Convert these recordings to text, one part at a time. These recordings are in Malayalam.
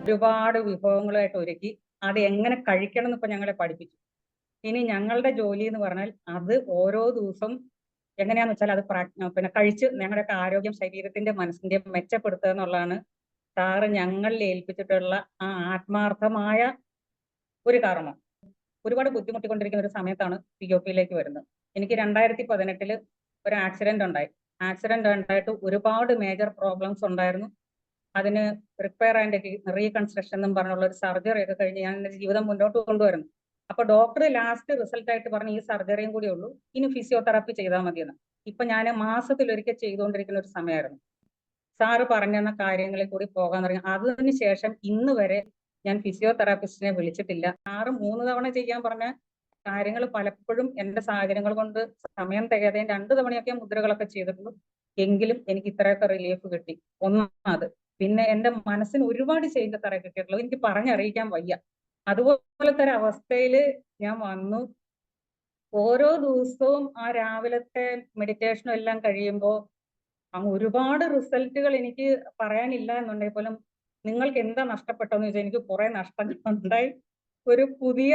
ഒരുപാട് വിഭവങ്ങളായിട്ട് ഒരുക്കി അത് എങ്ങനെ കഴിക്കണം എന്ന് ഇപ്പൊ ഞങ്ങളെ പഠിപ്പിച്ചു. ഇനി ഞങ്ങളുടെ ജോലി എന്ന് പറഞ്ഞാൽ അത് ഓരോ ദിവസം എങ്ങനെയാന്ന് വെച്ചാൽ അത് പിന്നെ കഴിച്ച് ഞങ്ങളുടെയൊക്കെ ആരോഗ്യം ശരീരത്തിന്റെ മനസ്സിന്റെ മെച്ചപ്പെടുത്തുക എന്നുള്ളതാണ് സാറ് ഞങ്ങളിൽ ഏൽപ്പിച്ചിട്ടുള്ള ആ ആത്മാർത്ഥമായ ഒരു കർമ്മം. ഒരുപാട് ബുദ്ധിമുട്ടിക്കൊണ്ടിരിക്കുന്ന ഒരു സമയത്താണ് POPയിലേക്ക് വരുന്നത്. എനിക്ക് 2018 ഒരു ആക്സിഡന്റ് ഉണ്ടായി. ആക്സിഡന്റ് ഉണ്ടായിട്ട് ഒരുപാട് മേജർ പ്രോബ്ലംസ് ഉണ്ടായിരുന്നു. അതിന് റിപ്പയർ ആൻഡ് റീകൺസ്ട്രക്ഷൻ എന്നും പറഞ്ഞുള്ള ഒരു സർജറി ഒക്കെ കഴിഞ്ഞ് ഞാൻ എന്റെ ജീവിതം മുന്നോട്ട് കൊണ്ടുവരുന്നു. അപ്പൊ ഡോക്ടർ ലാസ്റ്റ് റിസൾട്ട് ആയിട്ട് പറഞ്ഞ് ഈ സർജറിയും കൂടി ഉള്ളൂ, ഇനി ഫിസിയോതെറാപ്പി ചെയ്താൽ മതിയെന്ന്. ഇപ്പൊ ഞാൻ മാസത്തിലൊരിക്കൽ ചെയ്തുകൊണ്ടിരിക്കുന്ന ഒരു സമയമായിരുന്നു. സാറ് പറഞ്ഞെന്ന കാര്യങ്ങളിൽ കൂടി പോകാൻ തുടങ്ങി. അതിനുശേഷം ഇന്ന് വരെ ഞാൻ ഫിസിയോതെറാപ്പിസ്റ്റിനെ വിളിച്ചിട്ടില്ല. സാറ് 3 തവണ ചെയ്യാൻ പറഞ്ഞ കാര്യങ്ങൾ പലപ്പോഴും എന്റെ സാഹചര്യങ്ങൾ കൊണ്ട് സമയം തികയാതെ 2 തവണയൊക്കെ മുദ്രകളൊക്കെ ചെയ്തിട്ടുള്ളൂ. എങ്കിലും എനിക്ക് ഇത്രയൊക്കെ റിലീഫ് കിട്ടി. ഒന്നാമത്. പിന്നെ എന്റെ മനസ്സിന് ഒരുപാട് ചേഞ്ച് തറ കിട്ടിയിട്ടുള്ളൂ. എനിക്ക് പറഞ്ഞറിയിക്കാൻ വയ്യ. അതുപോലത്തെ ഒരു അവസ്ഥയിൽ ഞാൻ വന്നു. ഓരോ ദിവസവും ആ രാവിലത്തെ മെഡിറ്റേഷനും എല്ലാം കഴിയുമ്പോൾ അങ്ങ് ഒരുപാട് റിസൾട്ടുകൾ എനിക്ക് പറയാനില്ല എന്നുണ്ടെങ്കിൽ പോലും നിങ്ങൾക്ക് എന്താ നഷ്ടപ്പെട്ടെന്ന് ചോദിച്ചാൽ എനിക്ക് കുറെ നഷ്ടങ്ങൾ ഉണ്ടായി. ഒരു പുതിയ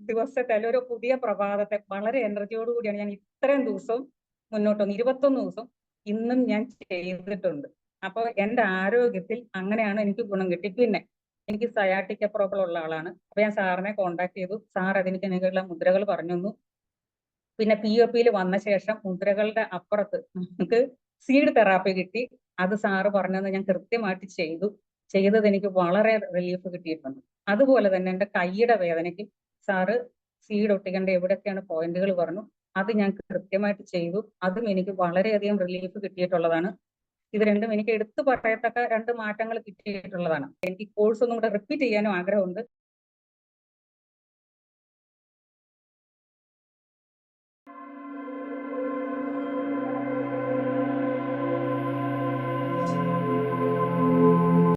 ദിവസത്തെ അല്ലെങ്കിൽ ഒരു പുതിയ പ്രഭാതത്തെ വളരെ എനർജിയോട് കൂടിയാണ് ഞാൻ ഇത്രയും ദിവസവും മുന്നോട്ട് വന്നു. 21 ദിവസം ഇന്നും ഞാൻ ചെയ്തിട്ടുണ്ട്. അപ്പോൾ എന്റെ ആരോഗ്യത്തിൽ അങ്ങനെയാണ് എനിക്ക് ഗുണം കിട്ടി. പിന്നെ എനിക്ക് സയാട്ടിക്ക പ്രോബ്ലം ഉള്ള ആളാണ്. അപ്പൊ ഞാൻ സാറിനെ കോണ്ടാക്ട് ചെയ്തു. സാർ അതിലേക്ക് എനിക്കുള്ള മുദ്രകൾ പറഞ്ഞു തന്നു. പിന്നെ POPയിൽ വന്ന ശേഷം മുദ്രകളുടെ അപ്പുറത്ത് നമുക്ക് സീഡ് തെറാപ്പി കിട്ടി. അത് സാറ് പറഞ്ഞത് ഞാൻ കൃത്യമായിട്ട് ചെയ്തു. ചെയ്തത് എനിക്ക് വളരെ റിലീഫ് കിട്ടിയിട്ടുണ്ട്. അതുപോലെ തന്നെ എന്റെ കൈയുടെ വേദനയ്ക്കും സാറ് സീഡ് ഒട്ടിക്കേണ്ട എവിടെയൊക്കെയാണ് പോയിന്റുകൾ പറഞ്ഞു. അത് ഞാൻ കൃത്യമായിട്ട് ചെയ്തു. അതും എനിക്ക് വളരെയധികം റിലീഫ് കിട്ടിയിട്ടുള്ളതാണ്. ഇത് രണ്ടും എനിക്ക് എടുത്തു പറയത്തക്ക 2 മാറ്റങ്ങൾ കിട്ടിയിട്ടുള്ളതാണ്. എനിക്ക് കോഴ്സ് ഒന്നും കൂടെ റിപ്പീറ്റ് ചെയ്യാനും ആഗ്രഹമുണ്ട്.